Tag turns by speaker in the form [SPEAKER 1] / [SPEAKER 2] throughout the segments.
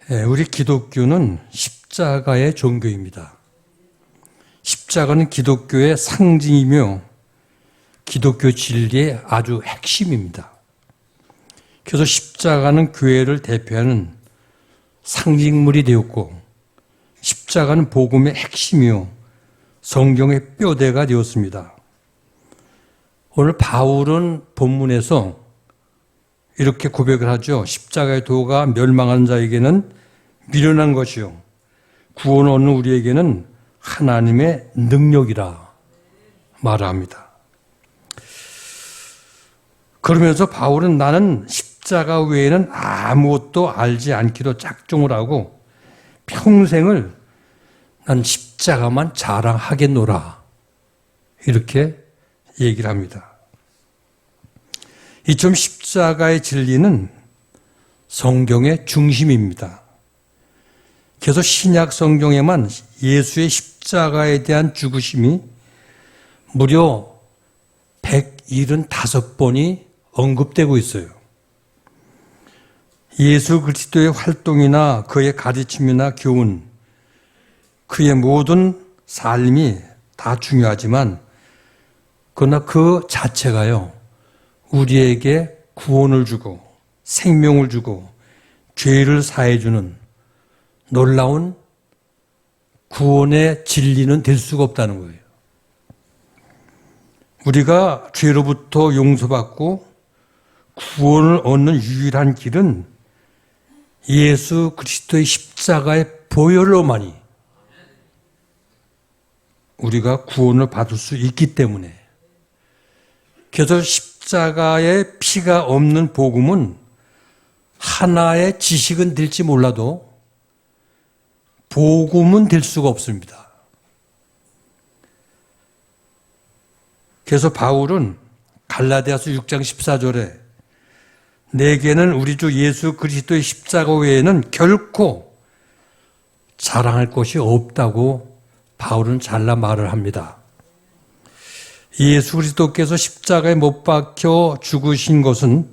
[SPEAKER 1] 우리 기독교는 십자가의 종교입니다. 십자가는 기독교의 상징이며 기독교 진리의 아주 핵심입니다. 그래서 십자가는 교회를 대표하는 상징물이 되었고, 십자가는 복음의 핵심이요 성경의 뼈대가 되었습니다. 오늘 바울은 본문에서 이렇게 고백을 하죠. 십자가의 도가 멸망하는 자에게는 미련한 것이요 구원 얻는 우리에게는 하나님의 능력이라 말합니다. 그러면서 바울은 나는 십자가 외에는 아무것도 알지 않기로 작정을 하고 평생을 난 십자가만 자랑하겠노라 이렇게 얘기를 합니다. 이처럼 십자가의 진리는 성경의 중심입니다. 그래서 신약 성경에만 예수의 십자가에 대한 죽으심이 무려 175번이 언급되고 있어요. 예수 그리스도의 활동이나 그의 가르침이나 교훈, 그의 모든 삶이 다 중요하지만 그러나 그 자체가요 우리에게 구원을 주고 생명을 주고 죄를 사해주는 놀라운 구원의 진리는 될 수가 없다는 거예요. 우리가 죄로부터 용서받고 구원을 얻는 유일한 길은 예수 그리스도의 십자가의 보혈로만이 우리가 구원을 받을 수 있기 때문에, 그래서 십자가에 피가 없는 복음은 하나의 지식은 될지 몰라도 복음은 될 수가 없습니다. 그래서 바울은 갈라디아서 6장 14절에 내게는 우리 주 예수 그리스도의 십자가 외에는 결코 자랑할 것이 없다고 바울은 잘라 말을 합니다. 예수 그리스도께서 십자가에 못 박혀 죽으신 것은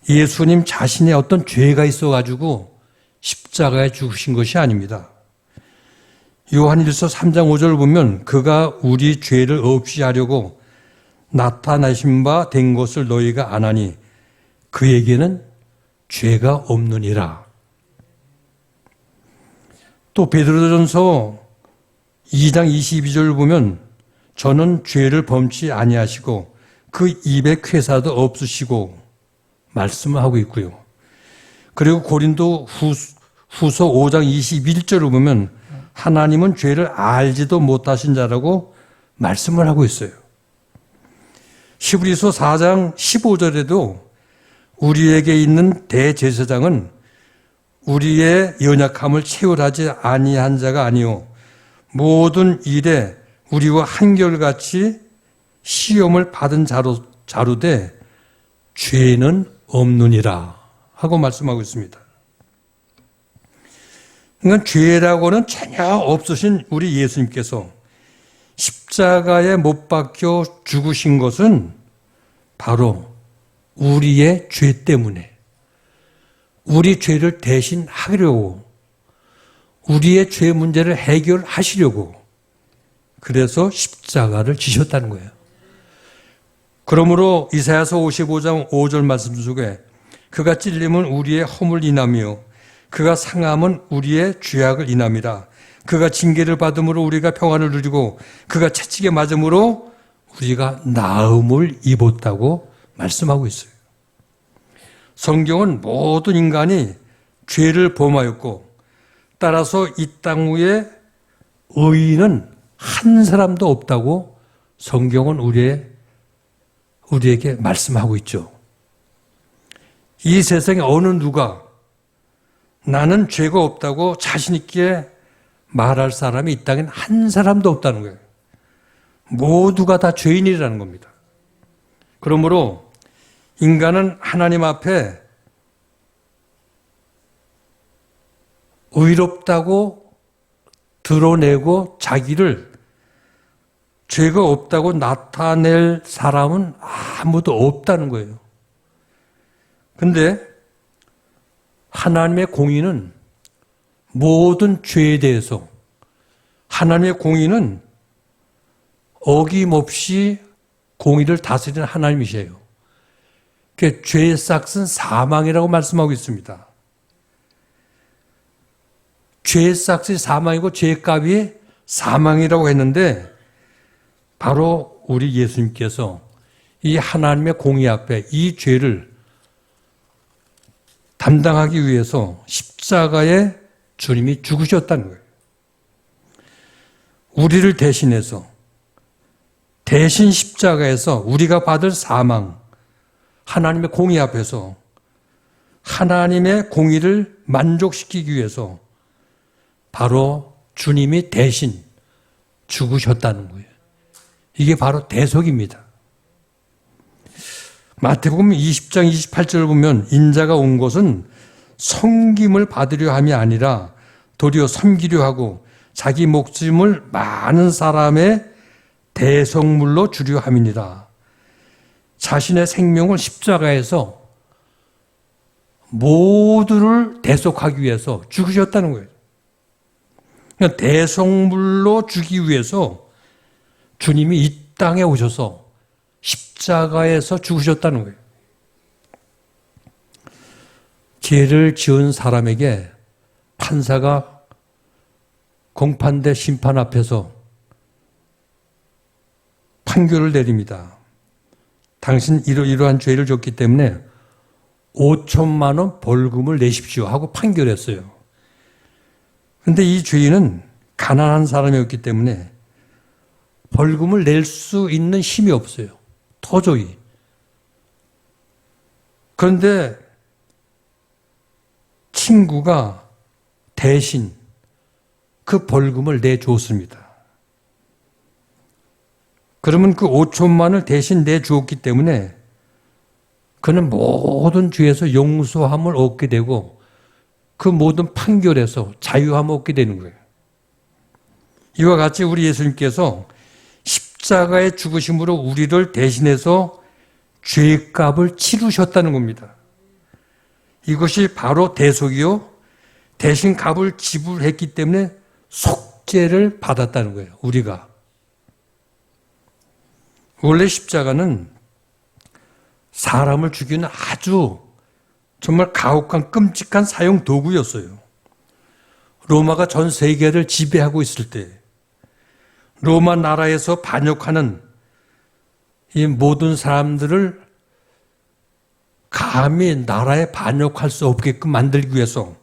[SPEAKER 1] 예수님 자신의 어떤 죄가 있어가지고 십자가에 죽으신 것이 아닙니다. 요한일서 3장 5절을 보면 그가 우리 죄를 없이 하려고 나타나신 바 된 것을 너희가 아나니 그에게는 죄가 없느니라. 또 베드로전서 2장 22절을 보면 저는 죄를 범치 아니하시고 그 입에 쾌사도 없으시고 말씀을 하고 있고요. 그리고 고린도 후서 5장 21절을 보면 하나님은 죄를 알지도 못하신 자라고 말씀을 하고 있어요. 히브리서 4장 15절에도 우리에게 있는 대제사장은 우리의 연약함을 체휼하지 아니한 자가 아니요 모든 일에 우리와 한결같이 시험을 받은 자로되 죄는 없느니라 하고 말씀하고 있습니다. 그러니까 죄라고는 전혀 없으신 우리 예수님께서 십자가에 못 박혀 죽으신 것은 바로 우리의 죄 때문에 우리 죄를 대신 하려고 우리의 죄 문제를 해결하시려고 그래서 십자가를 지셨다는 거예요. 그러므로 이사야서 55장 5절 말씀 속에 그가 찔림은 우리의 허물 인하며 그가 상함은 우리의 죄악을 인함이라. 그가 징계를 받음으로 우리가 평안을 누리고 그가 채찍에 맞음으로 우리가 나음을 입었다고 말씀하고 있어요. 성경은 모든 인간이 죄를 범하였고 따라서 이 땅 위에 의인은 한 사람도 없다고 성경은 우리에게 말씀하고 있죠. 이 세상에 어느 누가 나는 죄가 없다고 자신 있게 말할 사람이 이 땅엔 한 사람도 없다는 거예요. 모두가 다 죄인이라는 겁니다. 그러므로 인간은 하나님 앞에 의롭다고 드러내고 자기를 죄가 없다고 나타낼 사람은 아무도 없다는 거예요. 근데 하나님의 공의는 모든 죄에 대해서 하나님의 공의는 어김없이 공의를 다스리는 하나님이세요. 그 죄의 싹은 사망이라고 말씀하고 있습니다. 죄의 싹이 사망이고 죄의 값이 사망이라고 했는데 바로 우리 예수님께서 이 하나님의 공의 앞에 이 죄를 담당하기 위해서 십자가에 주님이 죽으셨다는 거예요. 우리를 대신해서 대신 십자가에서 우리가 받을 사망, 하나님의 공의 앞에서 하나님의 공의를 만족시키기 위해서 바로 주님이 대신 죽으셨다는 거예요. 이게 바로 대속입니다. 마태복음 20장 28절을 보면 인자가 온 것은 섬김을 받으려 함이 아니라 도리어 섬기려 하고 자기 목숨을 많은 사람의 대속물로 주려 함이니라. 자신의 생명을 십자가에서 모두를 대속하기 위해서 죽으셨다는 거예요. 그러니까 대속물로 주기 위해서 주님이 이 땅에 오셔서 십자가에서 죽으셨다는 거예요. 죄를 지은 사람에게 판사가 공판대 심판 앞에서 판결을 내립니다. 당신 이러한 죄를 졌기 때문에 5천만 원 벌금을 내십시오 하고 판결했어요. 그런데 이 죄인은 가난한 사람이었기 때문에 벌금을 낼 수 있는 힘이 없어요. 도저히. 그런데 친구가 대신 그 벌금을 내줬습니다. 그러면 그 5천만을 대신 내주었기 때문에 그는 모든 죄에서 용서함을 얻게 되고 그 모든 판결에서 자유함을 얻게 되는 거예요. 이와 같이 우리 예수님께서 십자가의 죽으심으로 우리를 대신해서 죄값을 치르셨다는 겁니다. 이것이 바로 대속이요. 대신 값을 지불했기 때문에 속죄를 받았다는 거예요. 우리가. 원래 십자가는 사람을 죽이는 아주 정말 가혹한 끔찍한 사형 도구였어요. 로마가 전 세계를 지배하고 있을 때 로마 나라에서 반역하는 이 모든 사람들을 감히 나라에 반역할 수 없게끔 만들기 위해서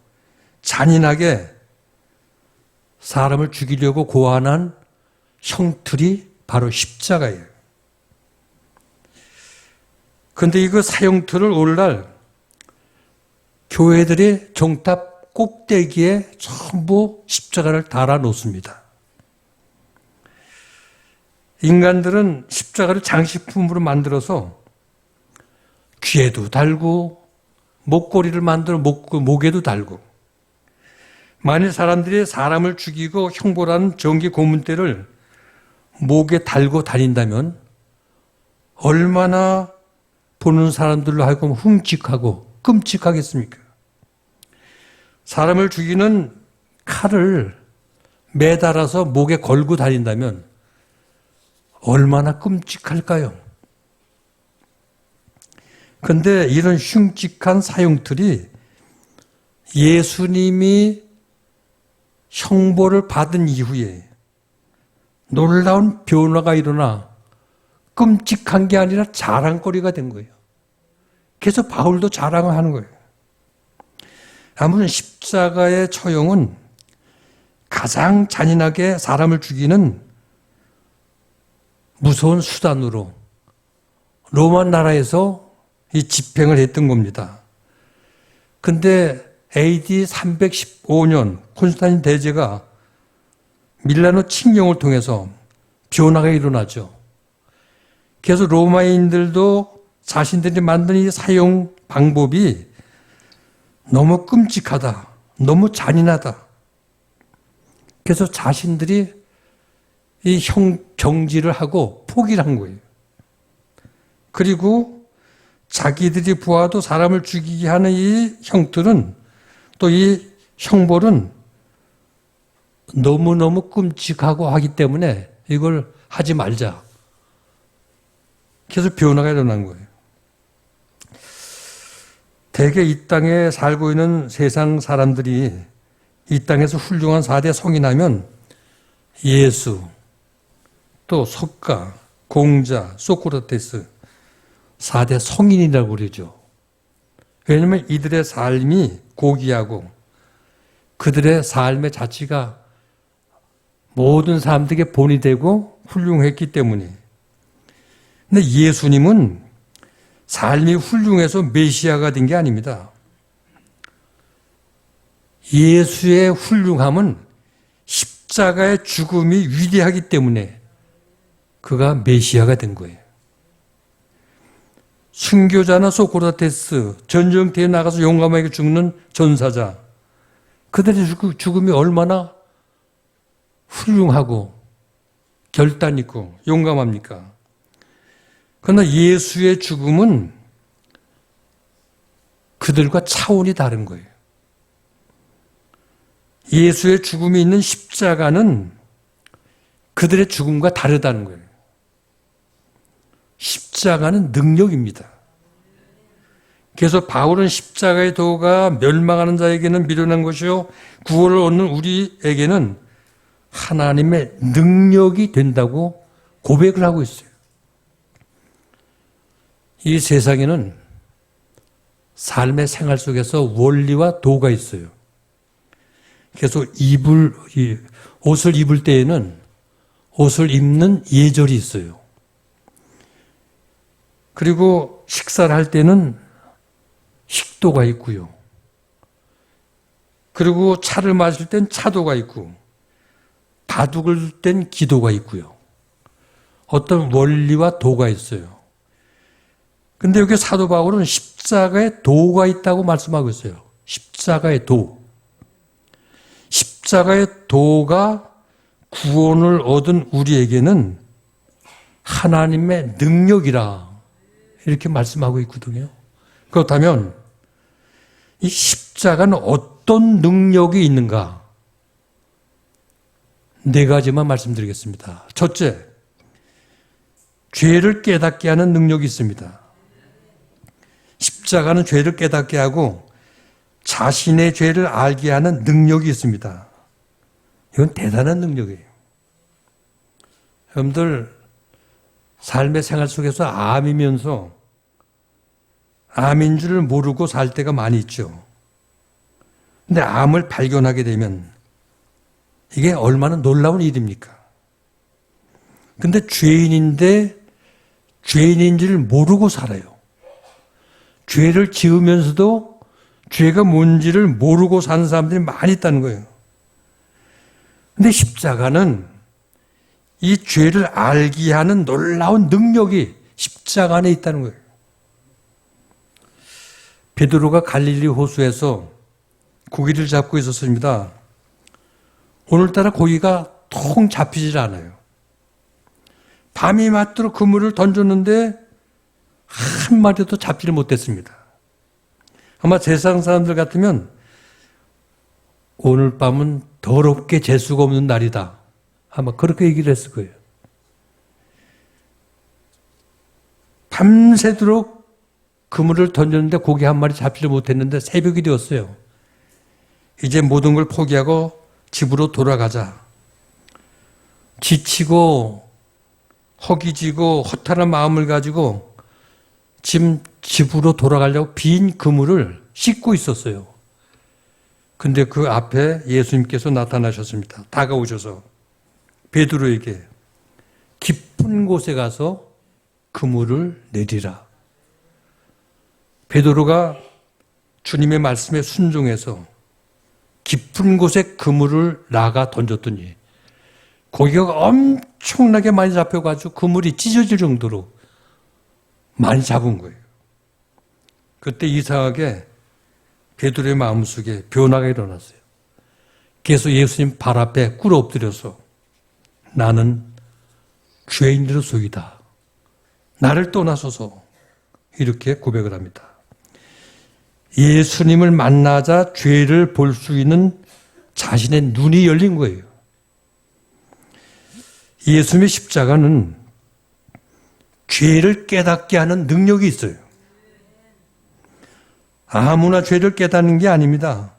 [SPEAKER 1] 잔인하게 사람을 죽이려고 고안한 형틀이 바로 십자가예요. 그런데 이거 사형틀을 오늘날 교회들이 종탑 꼭대기에 전부 십자가를 달아 놓습니다. 인간들은 십자가를 장식품으로 만들어서 귀에도 달고 목걸이를 만들어 목에도 달고, 만일 사람들이 사람을 죽이고 형벌하는 정기 고문대를 목에 달고 다닌다면 얼마나 보는 사람들로 하여금 흉측하고 끔찍하겠습니까? 사람을 죽이는 칼을 매달아서 목에 걸고 다닌다면 얼마나 끔찍할까요? 그런데 이런 흉측한 사형틀이 예수님이 형벌을 받은 이후에 놀라운 변화가 일어나 끔찍한 게 아니라 자랑거리가 된 거예요. 그래서 바울도 자랑을 하는 거예요. 아무튼 십자가의 처형은 가장 잔인하게 사람을 죽이는 무서운 수단으로 로마 나라에서 이 집행을 했던 겁니다. 근데 AD 315년 콘스탄틴 대제가 밀라노 칙령을 통해서 변화가 일어나죠. 그래서 로마인들도 자신들이 만든 이 사용 방법이 너무 끔찍하다, 너무 잔인하다. 그래서 자신들이 이 정지를 하고 포기를 한 거예요. 그리고 자기들이 보아도 사람을 죽이게 하는 이 형틀은, 또 이 형벌은 너무너무 끔찍하고 하기 때문에 이걸 하지 말자. 계속 변화가 일어난 거예요. 대개 이 땅에 살고 있는 세상 사람들이 이 땅에서 훌륭한 4대 성이 나면 예수, 또 석가, 공자, 소크라테스 4대 성인이라고 그러죠. 왜냐하면 이들의 삶이 고귀하고 그들의 삶의 자치가 모든 사람들에게 본이 되고 훌륭했기 때문에. 근데 예수님은 삶이 훌륭해서 메시아가 된 게 아닙니다. 예수의 훌륭함은 십자가의 죽음이 위대하기 때문에 그가 메시아가 된 거예요. 순교자나 소크라테스, 전쟁터에 나가서 용감하게 죽는 전사자, 그들의 죽음이 얼마나 훌륭하고 결단 있고 용감합니까? 그러나 예수의 죽음은 그들과 차원이 다른 거예요. 예수의 죽음이 있는 십자가는 그들의 죽음과 다르다는 거예요. 십자가는 능력입니다. 그래서 바울은 십자가의 도가 멸망하는 자에게는 미련한 것이요 구원을 얻는 우리에게는 하나님의 능력이 된다고 고백을 하고 있어요. 이 세상에는 삶의 생활 속에서 원리와 도가 있어요. 그래서 옷을 입을 때에는 옷을 입는 예절이 있어요. 그리고 식사를 할 때는 식도가 있고요. 그리고 차를 마실 땐 차도가 있고, 바둑을 땐 기도가 있고요. 어떤 원리와 도가 있어요. 근데 여기 사도 바울은 십자가에 도가 있다고 말씀하고 있어요. 십자가의 도. 십자가의 도가 구원을 얻은 우리에게는 하나님의 능력이라 이렇게 말씀하고 있거든요. 그렇다면 이 십자가는 어떤 능력이 있는가? 네 가지만 말씀드리겠습니다. 첫째, 죄를 깨닫게 하는 능력이 있습니다. 십자가는 죄를 깨닫게 하고 자신의 죄를 알게 하는 능력이 있습니다. 이건 대단한 능력이에요. 여러분들 삶의 생활 속에서 암이면서 암인 줄을 모르고 살 때가 많이 있죠. 근데 암을 발견하게 되면 이게 얼마나 놀라운 일입니까? 근데 죄인인데 죄인인 줄 모르고 살아요. 죄를 지으면서도 죄가 뭔지를 모르고 사는 사람들이 많이 있다는 거예요. 근데 십자가는 이 죄를 알게 하는 놀라운 능력이 십자가 안에 있다는 거예요. 베드로가 갈릴리 호수에서 고기를 잡고 있었습니다. 오늘따라 고기가 통 잡히질 않아요. 밤이 맞도록 그물을 던졌는데 한 마리도 잡지를 못했습니다. 아마 세상 사람들 같으면 오늘 밤은 더럽게 재수가 없는 날이다. 아마 그렇게 얘기를 했을 거예요. 밤새도록 그물을 던졌는데 고기 한 마리 잡지를 못했는데 새벽이 되었어요. 이제 모든 걸 포기하고 집으로 돌아가자. 지치고 허기지고 허탈한 마음을 가지고 집으로 돌아가려고 빈 그물을 씻고 있었어요. 근데 그 앞에 예수님께서 나타나셨습니다. 다가오셔서 베드로에게 깊은 곳에 가서 그물을 내리라. 베드로가 주님의 말씀에 순종해서 깊은 곳에 그물을 나가 던졌더니 고기가 엄청나게 많이 잡혀가지고 그물이 찢어질 정도로 많이 잡은 거예요. 그때 이상하게 베드로의 마음속에 변화가 일어났어요. 그래서 예수님 발 앞에 꿇어 엎드려서 나는 죄인으로소이다. 나를 떠나소서. 이렇게 고백을 합니다. 예수님을 만나자 죄를 볼 수 있는 자신의 눈이 열린 거예요. 예수님의 십자가는 죄를 깨닫게 하는 능력이 있어요. 아무나 죄를 깨닫는 게 아닙니다.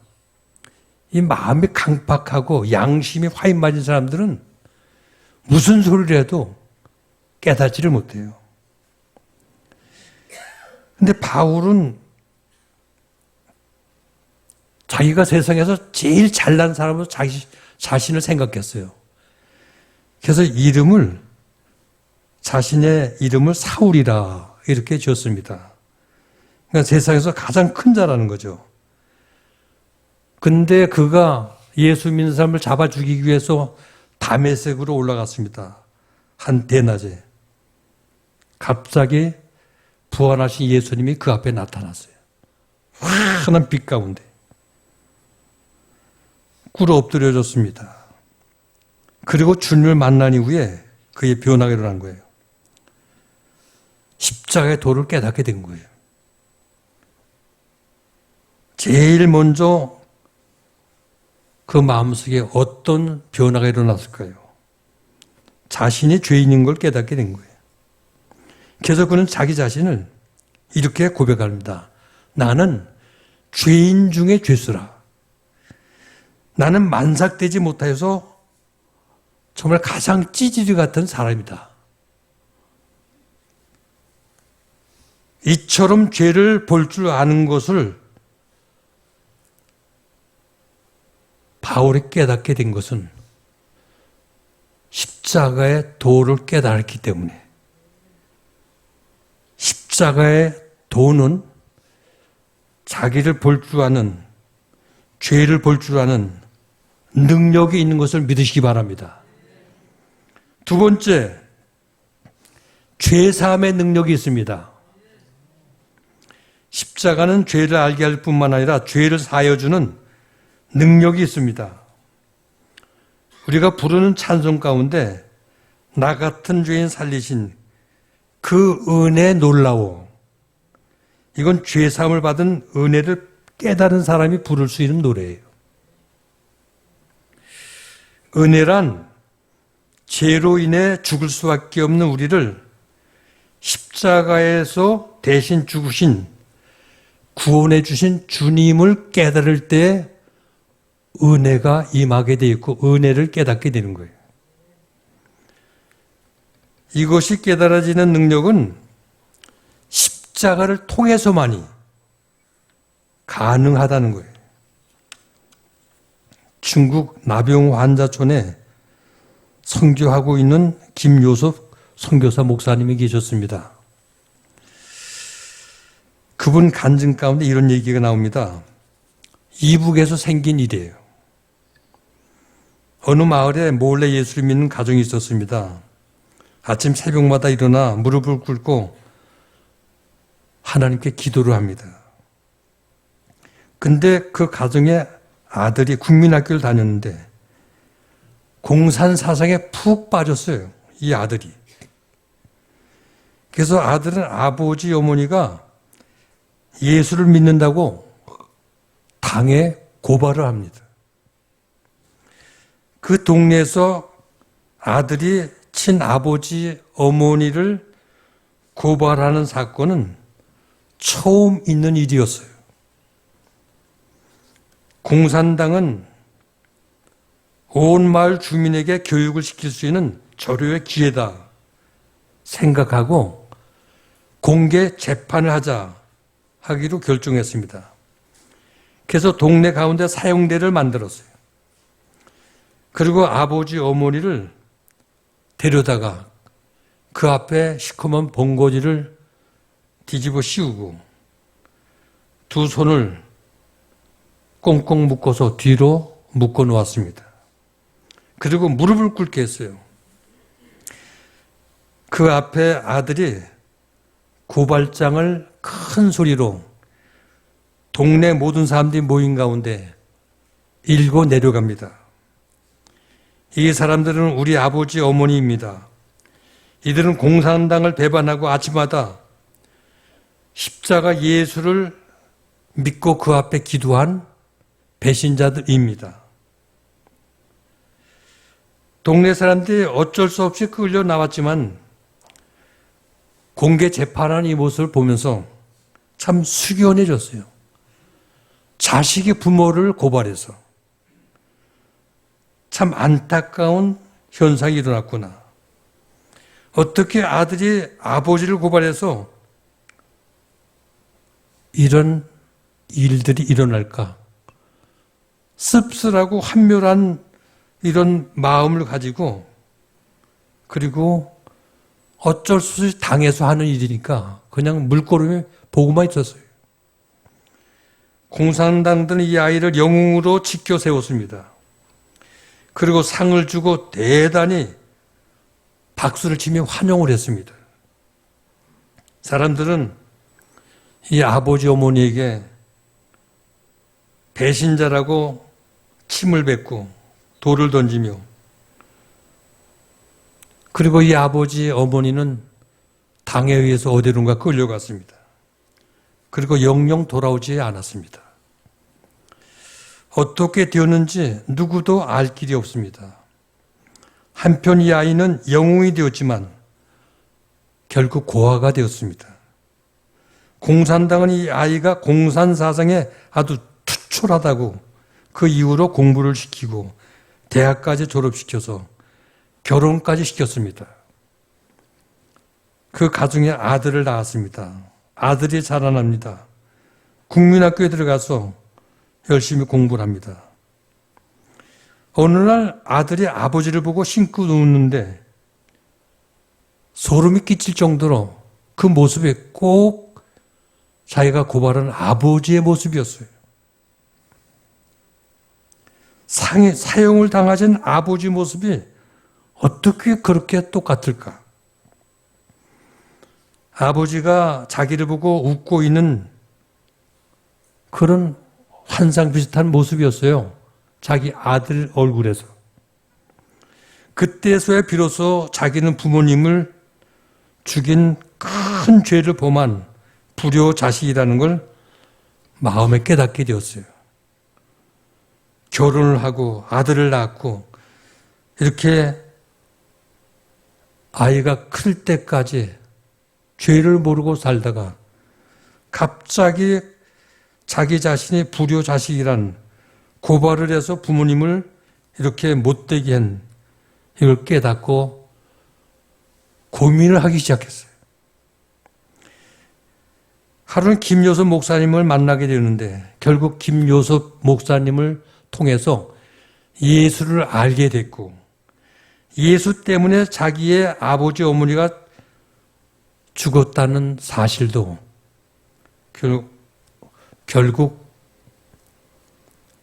[SPEAKER 1] 이 마음이 강팍하고 양심이 화인 맞은 사람들은 무슨 소리를 해도 깨닫지를 못해요. 근데 바울은 자기가 세상에서 제일 잘난 사람으로 자신을 생각했어요. 그래서 자신의 이름을 사울이라 이렇게 지었습니다. 그러니까 세상에서 가장 큰 자라는 거죠. 근데 그가 예수 믿는 사람을 잡아 죽이기 위해서 다메섹으로 올라갔습니다. 한 대낮에. 갑자기 부활하신 예수님이 그 앞에 나타났어요. 환한 빛 가운데. 꿇어 엎드려졌습니다. 그리고 주님을 만난 이후에 그의 변화가 일어난 거예요. 십자가의 도를 깨닫게 된 거예요. 제일 먼저 그 마음속에 어떤 변화가 일어났을까요? 자신이 죄인인 걸 깨닫게 된 거예요. 그래서 그는 자기 자신을 이렇게 고백합니다. 나는 죄인 중에 죄수라. 나는 만삭되지 못해서 정말 가장 찌질이 같은 사람이다. 이처럼 죄를 볼 줄 아는 것을 바울이 깨닫게 된 것은 십자가의 도를 깨달았기 때문에, 십자가의 도는 자기를 볼 줄 아는, 죄를 볼 줄 아는 능력이 있는 것을 믿으시기 바랍니다. 두 번째, 죄사함의 능력이 있습니다. 십자가는 죄를 알게 할 뿐만 아니라 죄를 사하여주는 능력이 있습니다. 우리가 부르는 찬송 가운데 나 같은 죄인 살리신 그 은혜 놀라워. 이건 죄사함을 받은 은혜를 깨달은 사람이 부를 수 있는 노래예요. 은혜란 죄로 인해 죽을 수밖에 없는 우리를 십자가에서 대신 죽으신, 구원해 주신 주님을 깨달을 때 은혜가 임하게 되어 있고 은혜를 깨닫게 되는 거예요. 이것이 깨달아지는 능력은 십자가를 통해서만이 가능하다는 거예요. 중국 나병 환자촌에 선교하고 있는 김요섭 선교사 목사님이 계셨습니다. 그분 간증 가운데 이런 얘기가 나옵니다. 이북에서 생긴 일이에요. 어느 마을에 몰래 예수를 믿는 가정이 있었습니다. 아침 새벽마다 일어나 무릎을 꿇고 하나님께 기도를 합니다. 근데 그 가정의 아들이 국민학교를 다녔는데 공산사상에 푹 빠졌어요. 이 아들이. 그래서 아들은 아버지, 어머니가 예수를 믿는다고 당에 고발을 합니다. 그 동네에서 아들이 친아버지, 어머니를 고발하는 사건은 처음 있는 일이었어요. 공산당은 온 마을 주민에게 교육을 시킬 수 있는 절호의 기회다 생각하고 공개 재판을 하기로 결정했습니다. 그래서 동네 가운데 사형대를 만들었어요. 그리고 아버지, 어머니를 데려다가 그 앞에 시커먼 봉고지를 뒤집어 씌우고 두 손을 꽁꽁 묶어서 뒤로 묶어 놓았습니다. 그리고 무릎을 꿇게 했어요. 그 앞에 아들이 고발장을 큰 소리로 동네 모든 사람들이 모인 가운데 읽고 내려갑니다. 이 사람들은 우리 아버지, 어머니입니다. 이들은 공산당을 배반하고 아침마다 십자가 예수를 믿고 그 앞에 기도한 배신자들입니다. 동네 사람들이 어쩔 수 없이 끌려 나왔지만 공개 재판하는 이 모습을 보면서 참 숙연해졌어요. 자식이 부모를 고발해서 참 안타까운 현상이 일어났구나. 어떻게 아들이 아버지를 고발해서 이런 일들이 일어날까? 씁쓸하고 한묘한 이런 마음을 가지고, 그리고 어쩔 수 없이 당해서 하는 일이니까 그냥 물꼬름에 보고만 있었어요. 공산당들은 이 아이를 영웅으로 지켜 세웠습니다. 그리고 상을 주고 대단히 박수를 치며 환영을 했습니다. 사람들은 이 아버지 어머니에게 배신자라고 침을 뱉고 돌을 던지며, 그리고 이 아버지 어머니는 당에 의해서 어디론가 끌려갔습니다. 그리고 영영 돌아오지 않았습니다. 어떻게 되었는지 누구도 알 길이 없습니다. 한편 이 아이는 영웅이 되었지만 결국 고아가 되었습니다. 공산당은 이 아이가 공산사상에 아주 투철하다고 그 이후로 공부를 시키고 대학까지 졸업시켜서 결혼까지 시켰습니다. 그 가정에 아들을 낳았습니다. 아들이 자라납니다. 국민학교에 들어가서 열심히 공부를 합니다. 어느 날 아들이 아버지를 보고 신고 웃는데 소름이 끼칠 정도로 그 모습이 꼭 자기가 고발한 아버지의 모습이었어요. 사형을 당하신 아버지 모습이 어떻게 그렇게 똑같을까? 아버지가 자기를 보고 웃고 있는 그런 환상 비슷한 모습이었어요. 자기 아들 얼굴에서. 그때서야 비로소 자기는 부모님을 죽인 큰 죄를 범한 불효 자식이라는 걸 마음에 깨닫게 되었어요. 결혼을 하고 아들을 낳고 이렇게 아이가 클 때까지 죄를 모르고 살다가 갑자기 자기 자신이 불효 자식이란 고발을 해서 부모님을 이렇게 못되게 한 이걸 깨닫고 고민을 하기 시작했어요. 하루는 김요섭 목사님을 만나게 되는데 결국 김요섭 목사님을 통해서 예수를 알게 됐고, 예수 때문에 자기의 아버지 어머니가 죽었다는 사실도 결국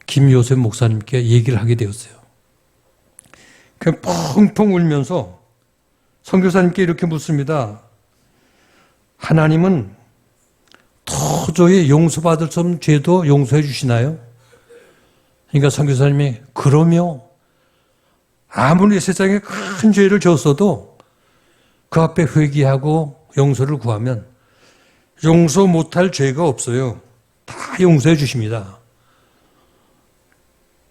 [SPEAKER 1] 김요셉 목사님께 얘기를 하게 되었어요. 그냥 펑펑 울면서 선교사님께 이렇게 묻습니다. 하나님은 도저히 용서받을 수 없는 죄도 용서해 주시나요? 그러니까 선교사님이 그러며 아무리 세상에 큰 죄를 졌어도 그 앞에 회개하고 용서를 구하면 용서 못할 죄가 없어요. 다 용서해 주십니다.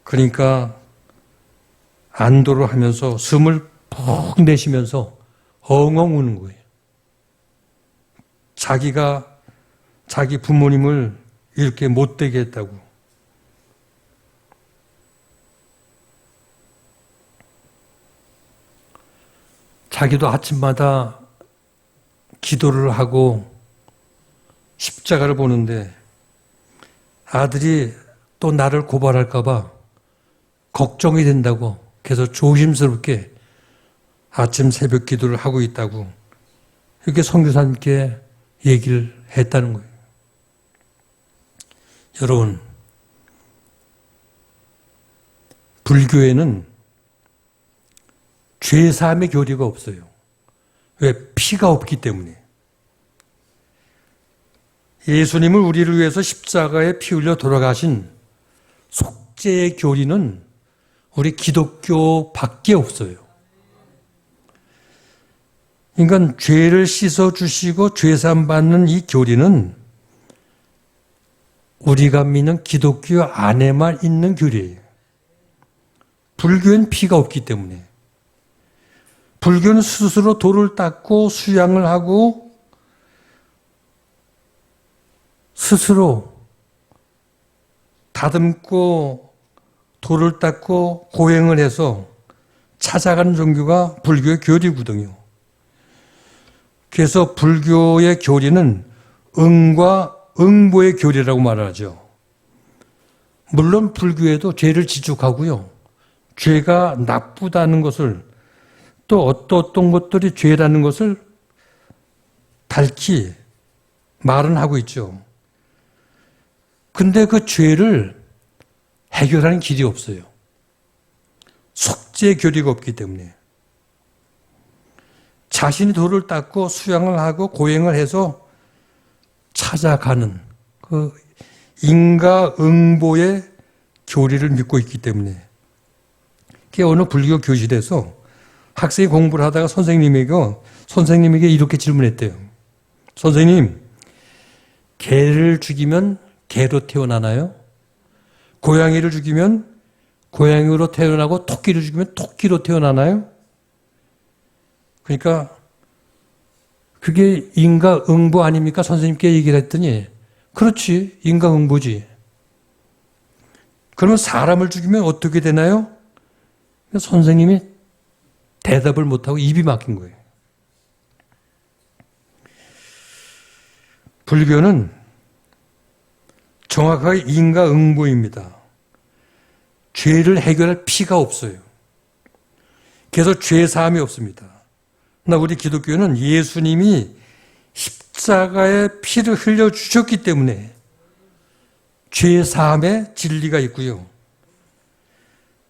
[SPEAKER 1] 그러니까 안도를 하면서 숨을 푹 내쉬면서 엉엉 우는 거예요. 자기가 자기 부모님을 이렇게 못되게 했다고. 자기도 아침마다 기도를 하고 십자가를 보는데 아들이 또 나를 고발할까 봐 걱정이 된다고 계속 조심스럽게 아침 새벽 기도를 하고 있다고 이렇게 선교사님께 얘기를 했다는 거예요. 여러분, 불교에는 죄사함의 교리가 없어요. 왜? 피가 없기 때문에. 예수님을 우리를 위해서 십자가에 피 흘려 돌아가신 속죄의 교리는 우리 기독교밖에 없어요. 그러니까 죄를 씻어주시고 죄사함 받는 이 교리는 우리가 믿는 기독교 안에만 있는 교리예요. 불교엔 피가 없기 때문에. 불교는 스스로 돌을 닦고 수양을 하고 스스로 다듬고 돌을 닦고 고행을 해서 찾아가는 종교가 불교의 교리거든요. 그래서 불교의 교리는 응과 응보의 교리라고 말하죠. 물론 불교에도 죄를 지적하고요. 죄가 나쁘다는 것을 또 어떤 것들이 죄라는 것을 밝히 말은 하고 있죠. 근데 그 죄를 해결하는 길이 없어요. 속죄 교리가 없기 때문에. 자신이 돌을 닦고 수양을 하고 고행을 해서 찾아가는 그 인과응보의 교리를 믿고 있기 때문에. 그게 어느 불교 교실에서 학생이 공부를 하다가 선생님에게 이렇게 질문했대요. 선생님, 개를 죽이면 개로 태어나나요? 고양이를 죽이면 고양이로 태어나고 토끼를 죽이면 토끼로 태어나나요? 그러니까 그게 인과응보 아닙니까? 선생님께 얘기를 했더니 그렇지, 인과응보지. 그러면 사람을 죽이면 어떻게 되나요? 선생님이 대답을 못하고 입이 막힌 거예요. 불교는 정확하게 인과응보입니다. 죄를 해결할 피가 없어요. 그래서 죄사함이 없습니다. 그러나 우리 기독교는 예수님이 십자가에 피를 흘려주셨기 때문에 죄사함의 진리가 있고요.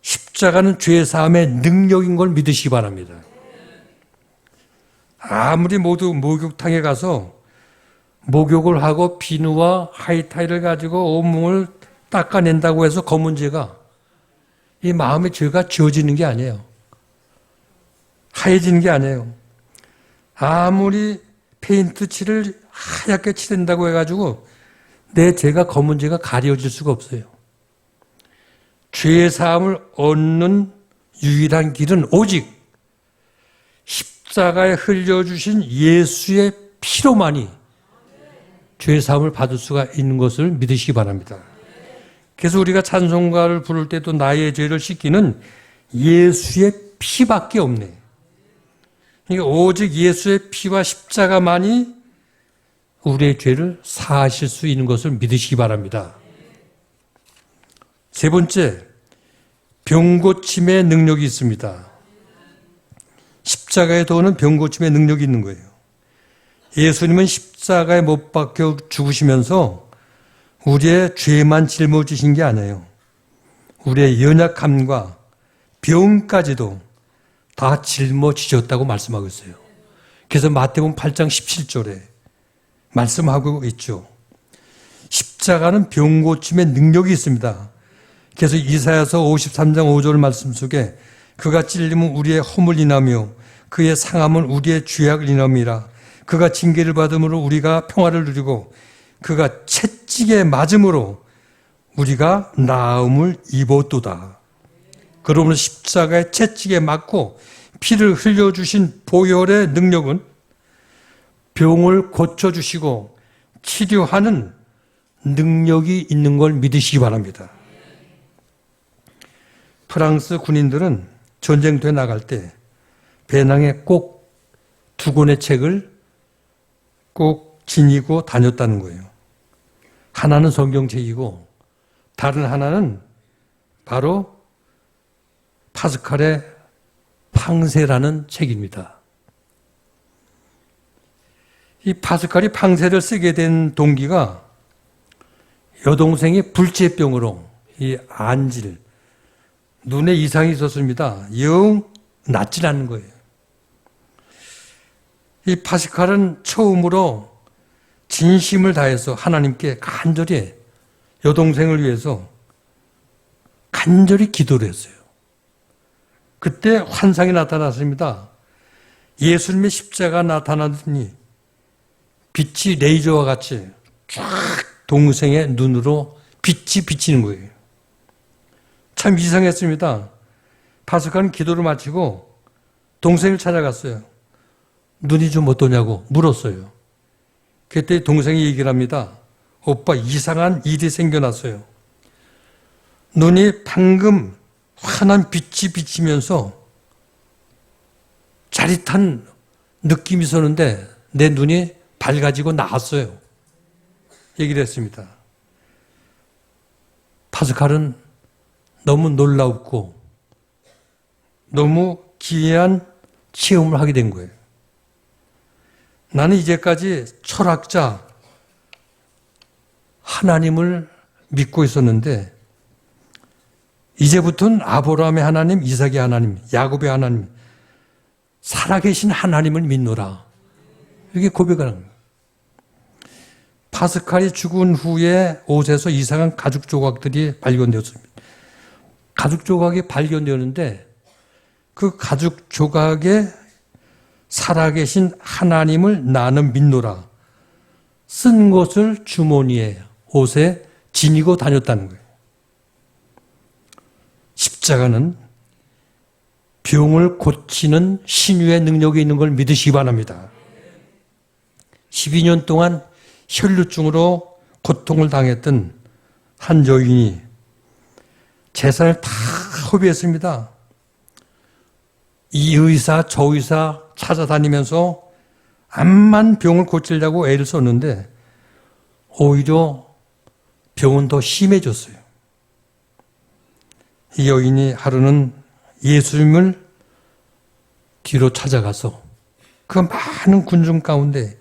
[SPEAKER 1] 십자가는 죄사함의 능력인 걸 믿으시기 바랍니다. 아무리 모두 목욕탕에 가서 목욕을 하고 비누와 하이타이를 가지고 온몸을 닦아낸다고 해서 검은 죄가 이 마음의 죄가 지워지는 게 아니에요. 하얘지는 게 아니에요. 아무리 페인트 칠을 하얗게 칠한다고 해가지고 내 죄가 검은 죄가 가려질 수가 없어요. 죄의 사함을 얻는 유일한 길은 오직 십자가에 흘려주신 예수의 피로만이 죄의 사함을 받을 수가 있는 것을 믿으시기 바랍니다. 그래서 우리가 찬송가를 부를 때도 나의 죄를 씻기는 예수의 피밖에 없네. 그러니까 오직 예수의 피와 십자가만이 우리의 죄를 사하실 수 있는 것을 믿으시기 바랍니다. 세 번째, 병고침의 능력이 있습니다. 십자가에 도는 병고침의 능력이 있는 거예요. 예수님은 십자가에 못 박혀 죽으시면서 우리의 죄만 짊어지신 게 아니에요. 우리의 연약함과 병까지도 다 짊어지셨다고 말씀하고 있어요. 그래서 마태복음 8장 17절에 말씀하고 있죠. 십자가는 병고침의 능력이 있습니다. 그래서 이사야서 53장 5절 말씀 속에 그가 찔림은 우리의 허물 인하며 그의 상함은 우리의 죄악을 인함이라. 그가 징계를 받음으로 우리가 평화를 누리고 그가 채찍에 맞음으로 우리가 나음을 입었도다. 그러므로 십자가에 채찍에 맞고 피를 흘려주신 보혈의 능력은 병을 고쳐주시고 치료하는 능력이 있는 걸 믿으시기 바랍니다. 프랑스 군인들은 전쟁터에 나갈 때 배낭에 꼭 두 권의 책을 꼭 지니고 다녔다는 거예요. 하나는 성경책이고 다른 하나는 바로 파스칼의 팡세라는 책입니다. 이 파스칼이 팡세를 쓰게 된 동기가 여동생이 불치병으로 이 안질, 눈에 이상이 있었습니다. 영 낫질 않는 거예요. 이 파스칼은 처음으로 진심을 다해서 하나님께 간절히 여동생을 위해서 간절히 기도를 했어요. 그때 환상이 나타났습니다. 예수님의 십자가 나타나더니 빛이 레이저와 같이 쫙 동생의 눈으로 빛이 비치는 거예요. 참 이상했습니다. 파스칼은 기도를 마치고 동생을 찾아갔어요. 눈이 좀 어떠냐고 물었어요. 그때 동생이 얘기를 합니다. 오빠, 이상한 일이 생겨났어요. 눈이 방금 환한 빛이 비치면서 짜릿한 느낌이 있었는데 내 눈이 밝아지고 나았어요. 얘기를 했습니다. 파스칼은 너무 놀랍고 너무 기이한 체험을 하게 된 거예요. 나는 이제까지 철학자, 하나님을 믿고 있었는데 이제부터는 아브라함의 하나님, 이삭의 하나님, 야곱의 하나님, 살아계신 하나님을 믿노라. 이렇게 고백하는 거예요. 파스칼이 죽은 후에 옷에서 이상한 가죽 조각들이 발견되었습니다. 가죽 조각이 발견되었는데 그 가죽 조각에 살아계신 하나님을 나는 믿노라 쓴 것을 주머니에 옷에 지니고 다녔다는 거예요. 십자가는 병을 고치는 신유의 능력이 있는 걸 믿으시기 바랍니다. 12년 동안 혈루증으로 고통을 당했던 한 여인이 재산을 다 허비했습니다. 이 의사 저 의사 찾아다니면서 암만 병을 고치려고 애를 썼는데 오히려 병은 더 심해졌어요. 이 여인이 하루는 예수님을 뒤로 찾아가서 그 많은 군중 가운데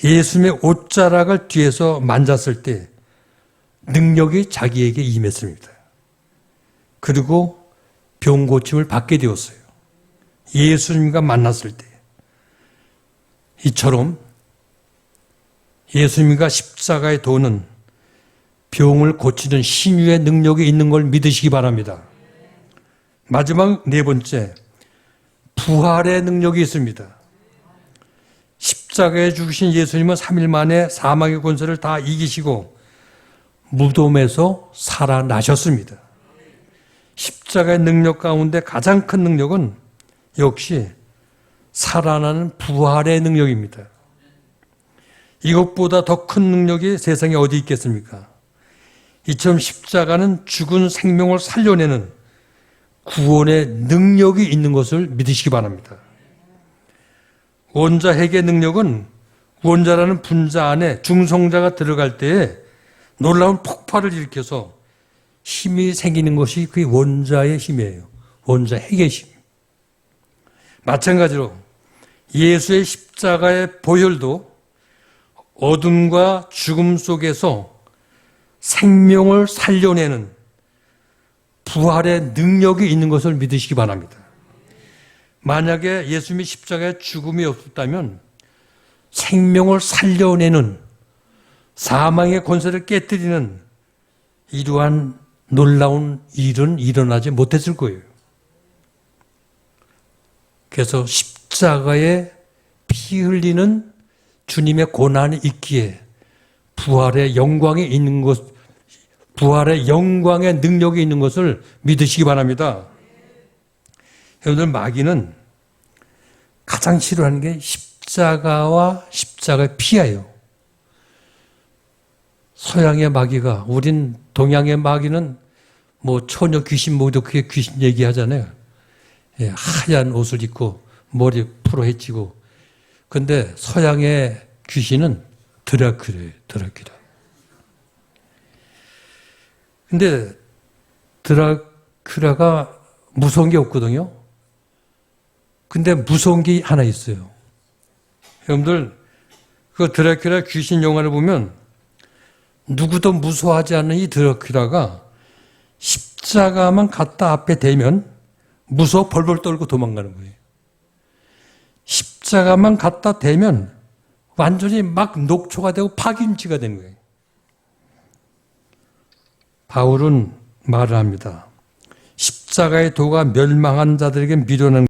[SPEAKER 1] 예수님의 옷자락을 뒤에서 만졌을 때 능력이 자기에게 임했습니다. 그리고 병 고침을 받게 되었어요. 예수님과 만났을 때. 이처럼 예수님과 십자가의 도는 병을 고치는 신유의 능력이 있는 걸 믿으시기 바랍니다. 마지막 네 번째, 부활의 능력이 있습니다. 십자가에 죽으신 예수님은 3일 만에 사망의 권세를 다 이기시고 무덤에서 살아나셨습니다. 십자가의 능력 가운데 가장 큰 능력은 역시 살아나는 부활의 능력입니다. 이것보다 더 큰 능력이 세상에 어디 있겠습니까? 이처럼 십자가는 죽은 생명을 살려내는 구원의 능력이 있는 것을 믿으시기 바랍니다. 원자 핵의 능력은 원자라는 분자 안에 중성자가 들어갈 때에 놀라운 폭발을 일으켜서 힘이 생기는 것이 그 원자의 힘이에요. 원자 핵의 힘. 마찬가지로 예수의 십자가의 보혈도 어둠과 죽음 속에서 생명을 살려내는 부활의 능력이 있는 것을 믿으시기 바랍니다. 만약에 예수님이 십자가의 죽음이 없었다면 생명을 살려내는 사망의 권세를 깨뜨리는 이러한 놀라운 일은 일어나지 못했을 거예요. 그래서 십자가에 피 흘리는 주님의 고난이 있기에 부활의 영광이 있는 것, 부활의 영광의 능력이 있는 것을 믿으시기 바랍니다. 여러분들, 마귀는 가장 싫어하는 게 십자가와 십자가의 피예요. 서양의 마귀가, 우린 동양의 마귀는 뭐 처녀 귀신 모두 그게 귀신 얘기하잖아요. 예, 하얀 옷을 입고 머리 풀어 헤치고. 근데 서양의 귀신은 드라큘라예요. 드라큘라. 근데 드라큘라가 무서운 게 없거든요. 근데 무서운 게 하나 있어요. 여러분들, 그 드라큘라 귀신 영화를 보면 누구도 무서워하지 않는 이 드라큘라가 십자가만 갖다 앞에 대면 무서워 벌벌 떨고 도망가는 거예요. 십자가만 갖다 대면 완전히 막 녹초가 되고 파김치가 되는 거예요. 바울은 말을 합니다. 십자가의 도가 멸망한 자들에게 미련한